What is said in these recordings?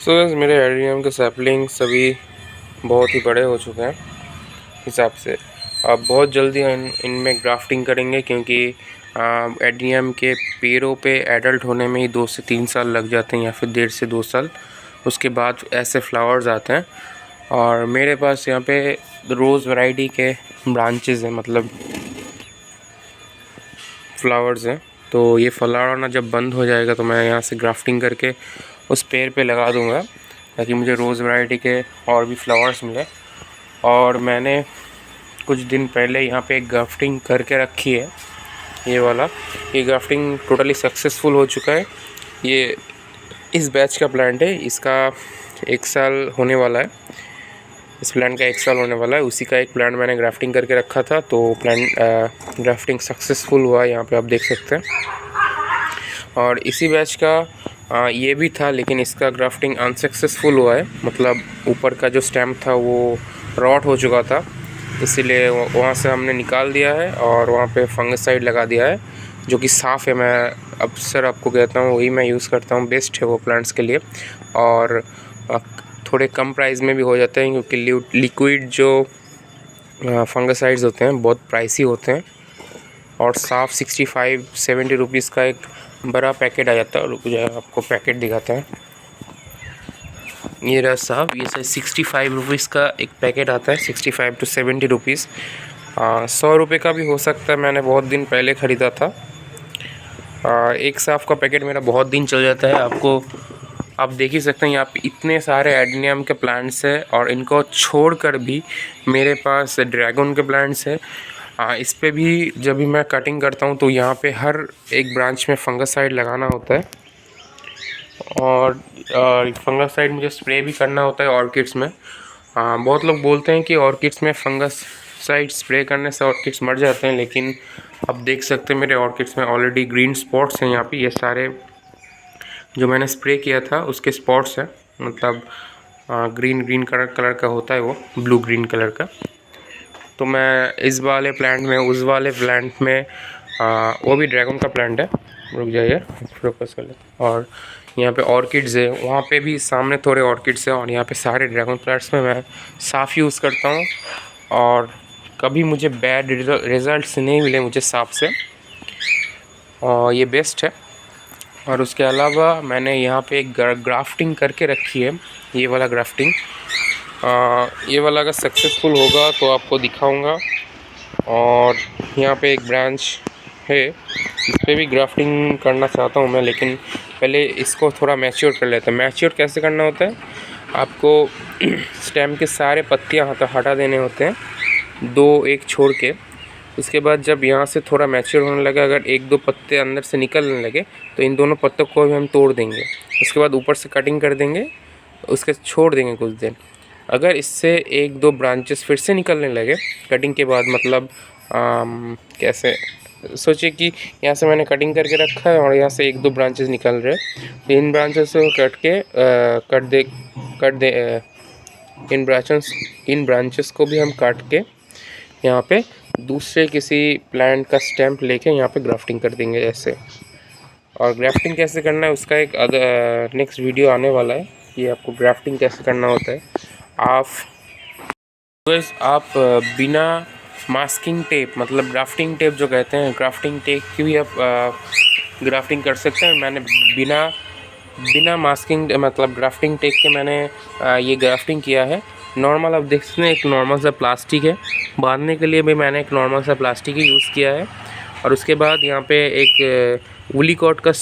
सो मेरे एडेनियम के सैपलिंग सभी बहुत ही बड़े हो चुके हैं हिसाब से। अब बहुत जल्दी इनमें ग्राफ्टिंग करेंगे क्योंकि एडेनियम के पेड़ों पे एडल्ट होने में ही 2 से 3 साल लग जाते हैं या फिर 1.5 से 2 साल। उसके बाद ऐसे फ्लावर्स आते हैं और मेरे पास यहाँ पे रोज़ वैरायटी के ब्रांचेस हैं, मतलब फ्लावर्स हैं। तो ये फ्लावर आना जब बंद हो जाएगा तो मैं यहाँ से ग्राफ्टिंग करके उस पेड़ पे लगा दूँगा ताकि मुझे रोज़ वैरायटी के और भी फ्लावर्स मिले। और मैंने कुछ दिन पहले यहाँ पे एक ग्राफ्टिंग करके रखी है, ये ग्राफ्टिंग टोटली सक्सेसफुल हो चुका है। ये इस बैच का प्लांट है, इसका 1 साल होने वाला है। इस प्लांट का 1 साल होने वाला है। उसी का एक प्लांट मैंने ग्राफ्टिंग करके रखा था, तो प्लांट ग्राफ्टिंग सक्सेसफुल हुआ, यहाँ पे आप देख सकते हैं। और इसी बैच का ये भी था, लेकिन इसका ग्राफ्टिंग अनसक्सेसफुल हुआ है। मतलब ऊपर का जो स्टेम था वो रॉट हो चुका था, इसीलिए वहाँ से हमने निकाल दिया है और वहाँ पे फंगिसाइड लगा दिया है, जो कि साफ़ है। मैं अक्सर आपको कहता हूँ वही मैं यूज़ करता हूँ, बेस्ट है वो प्लांट्स के लिए। और थोड़े कम प्राइस में भी हो जाते हैं क्योंकि लिक्विड जो फंगिसाइड्स होते हैं बहुत प्राइसी होते हैं। और साफ़ 65-70 रुपीज़ का एक बड़ा पैकेट आ जाता है। रुक जाए, आपको पैकेट दिखाते हैं। ये रहा साहब, ये 65 रुपीज़ का एक पैकेट आता है, 65 to 70 रुपीज़। 100 रुपये का भी हो सकता है, मैंने बहुत दिन पहले ख़रीदा था। एक साफ़ का पैकेट मेरा बहुत दिन चल जाता है। आप देख ही सकते हैं यहाँ पे इतने सारे एडेनियम के प्लांट्स हैं और इनको छोड़कर भी मेरे पास ड्रैगन के प्लांट्स हैं। इस पे भी जब भी मैं कटिंग करता हूँ तो यहाँ पे हर एक ब्रांच में फंगिसाइड लगाना होता है और फंगिसाइड मुझे स्प्रे भी करना होता है ऑर्किड्स में। बहुत लोग बोलते हैं कि ऑर्किड्स में फंगिसाइड स्प्रे करने से ऑर्किड्स मर जाते हैं, लेकिन अब देख सकते हैं मेरे ऑर्किड्स में ऑलरेडी ग्रीन स्पॉट्स हैं। यहाँ पे ये सारे जो मैंने स्प्रे किया था उसके स्पॉट्स हैं, मतलब ग्रीन कलर का होता है वो, ब्लू ग्रीन कलर का। तो मैं इस वाले प्लांट में, उस वाले प्लांट में वो भी ड्रैगन का प्लांट है, रुक जाइए फोकस कर ले। और यहाँ पे ऑर्किड्स है, वहाँ पे भी सामने थोड़े ऑर्किड्स हैं और यहाँ पे सारे ड्रैगन प्लांट्स में मैं साफ़ यूज़ करता हूँ और कभी मुझे बैड रिज़ल्ट्स नहीं मिले मुझे साफ़ से, और ये बेस्ट है। और उसके अलावा मैंने यहाँ पे एक ग्राफ्टिंग करके रखी है, ये वाला ग्राफ्टिंग। ये वाला अगर सक्सेसफुल होगा तो आपको दिखाऊंगा। और यहाँ पे एक ब्रांच है, इस पर भी ग्राफ्टिंग करना चाहता हूँ मैं, लेकिन पहले इसको थोड़ा मैच्योर कर लेते हैं। मैच्योर कैसे करना होता है, आपको स्टेम के सारे पत्तियाँ हटा देने होते हैं, 2-1 छोड़ के। उसके बाद जब यहाँ से थोड़ा मैच्योर होने लगे, अगर 1-2 पत्ते अंदर से निकलने लगे तो इन दोनों पत्तों को भी हम तोड़ देंगे। उसके बाद ऊपर से कटिंग कर देंगे, उसके छोड़ देंगे कुछ दिन। अगर इससे 1-2 ब्रांचेस फिर से निकलने लगे कटिंग के बाद, मतलब कैसे, सोचिए कि यहाँ से मैंने कटिंग करके रखा है और यहाँ से 1-2 ब्रांचेस निकल रहे हैं, तो इन ब्रांचेस को कट दे इन ब्रांचेस को भी हम काट के यहाँ पे दूसरे किसी प्लांट का स्टेम्प लेके यहाँ पे ग्राफ्टिंग कर देंगे ऐसे। और ग्राफ्टिंग कैसे करना है उसका एक नेक्स्ट वीडियो आने वाला है, ये आपको ग्राफ्टिंग कैसे करना होता है। आप बिना मास्किंग टेप, मतलब ग्राफ्टिंग टेप जो कहते हैं, ग्राफ्टिंग टेप की भी आप ग्राफ्टिंग कर सकते हैं। मैंने बिना मास्किंग, मतलब ग्राफ्टिंग टेप के मैंने ये ग्राफ्टिंग किया है। नॉर्मल आप देख सकते हैं, एक नॉर्मल सा प्लास्टिक है, बांधने के लिए भी मैंने एक नॉर्मल सा प्लास्टिक ही यूज़ किया है। और उसके बाद यहाँ पे एक वूली कॉट का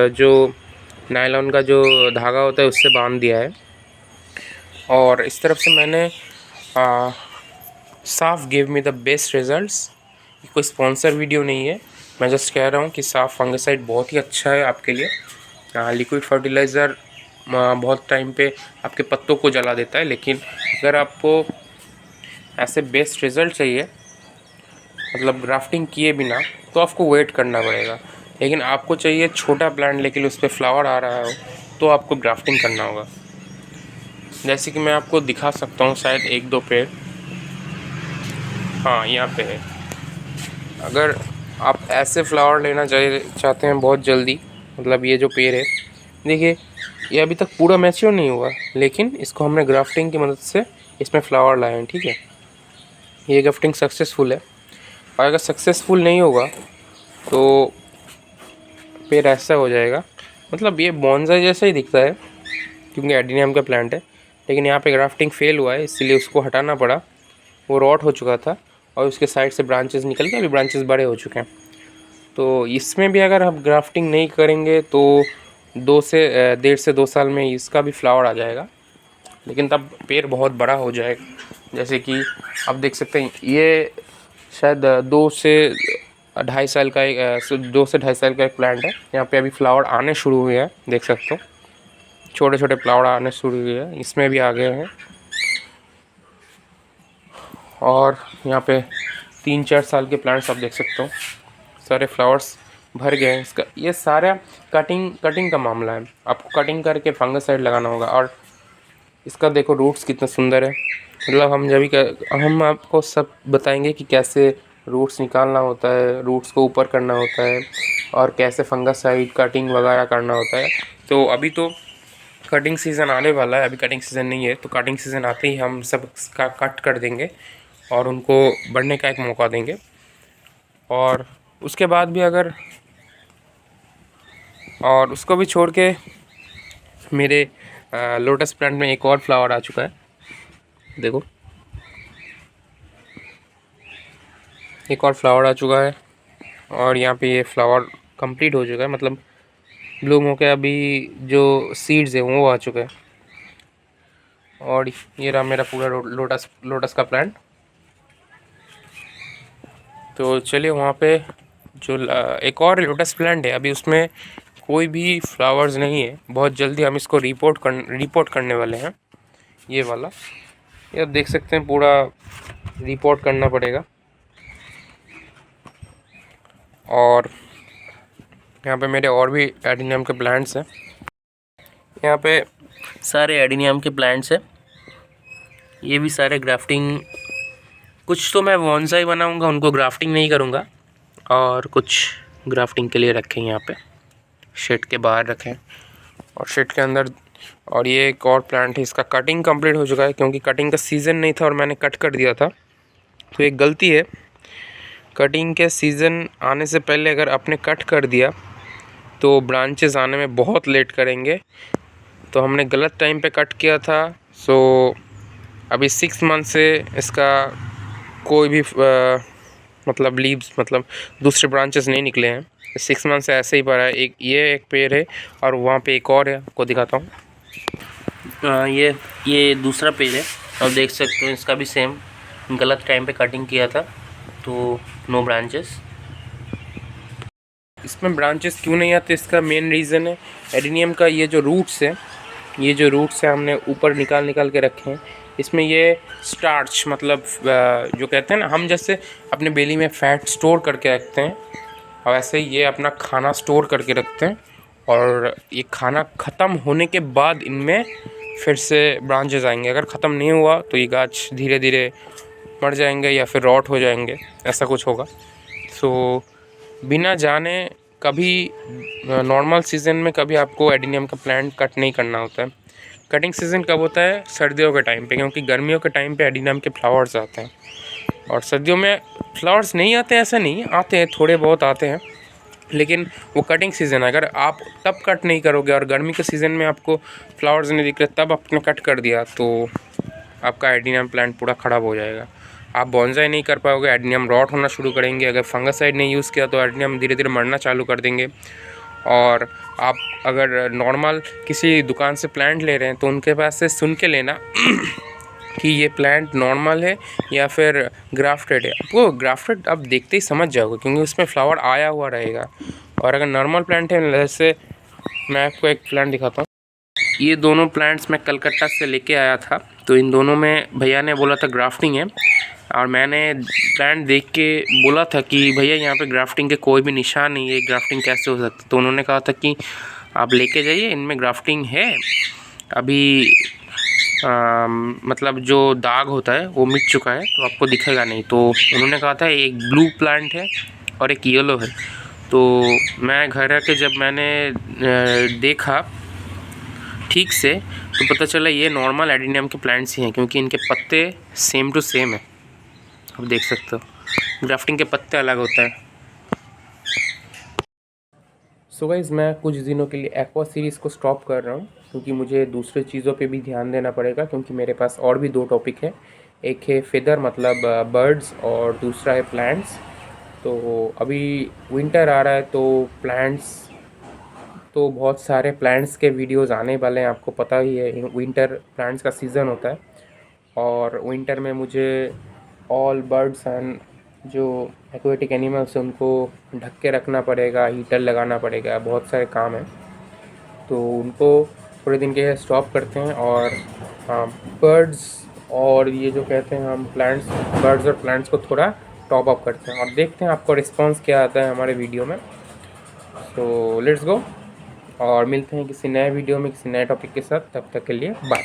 जो नायलॉन का जो धागा होता है उससे बांध दिया है। और इस तरफ से मैंने साफ़ give me the best results. कोई स्पॉन्सर वीडियो नहीं है, मैं जस्ट कह रहा हूँ कि साफ़ फंगिसाइड बहुत ही अच्छा है आपके लिए। लिक्विड फर्टिलाइज़र बहुत टाइम पे आपके पत्तों को जला देता है, लेकिन अगर आपको ऐसे बेस्ट रिज़ल्ट चाहिए, मतलब ग्राफ्टिंग किए बिना, तो आपको वेट करना पड़ेगा। लेकिन आपको चाहिए छोटा प्लांट लेकिन उस पर फ्लावर आ रहा हो, तो आपको ग्राफ्टिंग करना होगा। जैसे कि मैं आपको दिखा सकता हूँ शायद 1-2 पेड़, हाँ यहाँ पे है। अगर आप ऐसे फ्लावर लेना चाहते हैं बहुत जल्दी, मतलब ये जो पेड़ है देखिए, ये अभी तक पूरा मैच्योर नहीं हुआ, लेकिन इसको हमने ग्राफ्टिंग की मदद से इसमें फ्लावर लाए हैं। ठीक है, ये ग्राफ्टिंग सक्सेसफुल है। और अगर सक्सेसफुल नहीं होगा तो पेड़ ऐसा हो जाएगा, मतलब ये बॉन्साई जैसा ही दिखता है क्योंकि एडिनियम का प्लांट है, लेकिन यहाँ पे ग्राफ्टिंग फेल हुआ है इसलिए उसको हटाना पड़ा। वो रॉट हो चुका था और उसके साइड से ब्रांचेस निकल के अभी ब्रांचेस बड़े हो चुके हैं। तो इसमें भी अगर हम ग्राफ्टिंग नहीं करेंगे तो 1.5 से 2 साल में इसका भी फ्लावर आ जाएगा, लेकिन तब पेड़ बहुत बड़ा हो जाएगा। जैसे कि आप देख सकते हैं ये शायद 2 से 2.5 साल का एक प्लांट है। यहाँ पे अभी फ्लावर आने शुरू हुए हैं, देख सकते हो छोटे छोटे फ्लावर आने शुरू हुए हैं, इसमें भी आ गए हैं। और यहाँ पे 3-4 साल के प्लांट्स आप देख सकते हो, सारे फ्लावर्स भर गए हैं। इसका ये सारा कटिंग का मामला है, आपको कटिंग करके फंगिसाइड लगाना होगा। और इसका देखो रूट्स कितना सुंदर है, मतलब हम आपको सब बताएंगे कि कैसे रूट्स निकालना होता है, रूट्स को ऊपर करना होता है और कैसे फंगिसाइड कटिंग वगैरह करना होता है। तो अभी तो कटिंग सीज़न आने वाला है, अभी कटिंग सीज़न नहीं है, तो कटिंग सीज़न आते ही हम सब का कट कर देंगे और उनको बढ़ने का एक मौका देंगे। और उसके बाद भी अगर और उसको भी छोड़ के मेरे लोटस प्लांट में एक और फ्लावर आ चुका है, देखो एक और फ्लावर आ चुका है। और यहाँ पे ये फ्लावर कंप्लीट हो चुका है, मतलब ब्लूम होकर अभी जो सीड्स है वो आ चुका है। और ये रहा मेरा पूरा लोटस का प्लांट। तो चलिए वहाँ पे जो एक और लोटस प्लांट है, अभी उसमें कोई भी फ्लावर्स नहीं है, बहुत जल्दी हम इसको रिपोर्ट करने वाले हैं। ये वाला ये आप देख सकते हैं, पूरा रिपोर्ट करना पड़ेगा। और यहाँ पे मेरे और भी एडिनियम के प्लांट्स हैं, यहाँ पे सारे एडिनियम के प्लांट्स हैं। ये भी सारे ग्राफ्टिंग, कुछ तो मैं बॉन्साई बनाऊंगा, उनको ग्राफ्टिंग नहीं करूंगा, और कुछ ग्राफ्टिंग के लिए रखें यहाँ पे शेड के बाहर रखें और शेड के अंदर। और ये एक और प्लांट है, इसका कटिंग कंप्लीट हो चुका है क्योंकि कटिंग का सीज़न नहीं था और मैंने कट कर दिया था, तो एक गलती है। कटिंग के सीज़न आने से पहले अगर आपने कट कर दिया तो ब्रांचेस आने में बहुत लेट करेंगे, तो हमने गलत टाइम पे कट किया था। सो अभी 6 मंथ से इसका कोई भी मतलब लीव्स, मतलब दूसरे ब्रांचेस नहीं निकले हैं। 6 मंथ से ऐसे ही पड़ा है। एक पेड़ है और वहाँ पे एक और है, आपको दिखाता हूँ। ये दूसरा पेड़ है, आप देख सकते हो, इसका भी सेम गलत टाइम पे कटिंग किया था, तो नो ब्रांचेस। इसमें ब्रांचेस क्यों नहीं आते, इसका मेन रीज़न है एडिनियम का ये जो रूट्स है, हमने ऊपर निकाल के रखे हैं। इसमें ये स्टार्च, मतलब जो कहते हैं ना, हम जैसे अपने बेली में फ़ैट स्टोर करके रखते हैं, और वैसे ही ये अपना खाना स्टोर करके रखते हैं। और ये खाना ख़त्म होने के बाद इनमें फिर से ब्रांचेस आएंगे। अगर ख़त्म नहीं हुआ तो ये गाछ धीरे धीरे मर जाएंगे या फिर रॉट हो जाएंगे, ऐसा कुछ होगा। सो बिना जाने कभी नॉर्मल सीज़न में कभी आपको एडिनियम का प्लांट कट नहीं करना होता है। कटिंग सीज़न कब होता है? सर्दियों के टाइम पे, क्योंकि गर्मियों के टाइम पे एडिनियम के फ्लावर्स आते हैं और सर्दियों में फ्लावर्स नहीं आते, ऐसा नहीं, आते हैं, थोड़े बहुत आते हैं, लेकिन वो कटिंग सीज़न है। अगर आप तब कट नहीं करोगे और गर्मी के सीज़न में आपको फ्लावर्स नहीं दिख रहे, तब आपने कट कर दिया, तो आपका एडिनियम प्लांट पूरा ख़राब हो जाएगा। आप बॉन्साई नहीं कर पाओगे, एडिनियम रॉट होना शुरू करेंगे। अगर फंगिसाइड नहीं यूज़ किया तो एडिनियम धीरे धीरे मरना चालू कर देंगे। और आप अगर नॉर्मल किसी दुकान से प्लांट ले रहे हैं तो उनके पास से सुन के लेना कि ये प्लांट नॉर्मल है या फिर ग्राफ्टेड है। आपको ग्राफ्टेड आप देखते ही समझ जाओगे क्योंकि उसमें फ्लावर आया हुआ रहेगा। और अगर नॉर्मल प्लांट है, जैसे मैं आपको एक प्लांट दिखाता हूँ, ये दोनों प्लांट्स मैं कलकत्ता से लेके आया था, तो इन दोनों में भैया ने बोला था ग्राफ्टिंग है, और मैंने प्लांट देख के बोला था कि भैया यहाँ पे ग्राफ्टिंग के कोई भी निशान नहीं है, ग्राफ्टिंग कैसे हो सकती? तो उन्होंने कहा था कि आप लेके जाइए, इनमें ग्राफ्टिंग है। अभी मतलब जो दाग होता है वो मिट चुका है, तो आपको दिखेगा नहीं। तो उन्होंने कहा था एक ब्लू प्लांट है और एक येलो है। तो मैं घर आके जब मैंने देखा ठीक से तो पता चला ये नॉर्मल एडिनियम के प्लांट्स ही हैं, क्योंकि इनके पत्ते सेम टू सेम है। आप देख सकते हो ग्राफ्टिंग के पत्ते अलग होता है। सो गाइस, मैं कुछ दिनों के लिए एक्वा सीरीज़ को स्टॉप कर रहा हूँ, क्योंकि मुझे दूसरे चीज़ों पे भी ध्यान देना पड़ेगा, क्योंकि मेरे पास और भी 2 टॉपिक है। एक है फेदर मतलब बर्ड्स, और दूसरा है प्लांट्स। तो अभी विंटर आ रहा है, तो प्लांट्स तो बहुत सारे प्लांट्स के वीडियोस आने वाले हैं। आपको पता ही है विंटर प्लांट्स का सीज़न होता है, और विंटर में मुझे ऑल बर्ड्स एंड जो एक्वेटिक एनिमल्स हैं उनको ढक के रखना पड़ेगा, हीटर लगाना पड़ेगा, बहुत सारे काम हैं। तो उनको थोड़े दिन के लिए स्टॉप करते हैं, और हाँ, बर्ड्स और ये जो कहते हैं हम प्लांट्स, बर्ड्स और प्लांट्स को थोड़ा टॉप अप करते हैं, और देखते हैं आपको रिस्पॉन्स क्या आता है हमारे वीडियो में। तो लेट्स गो, और मिलते हैं किसी नए वीडियो में किसी नए टॉपिक के साथ। तब तक के लिए बाय।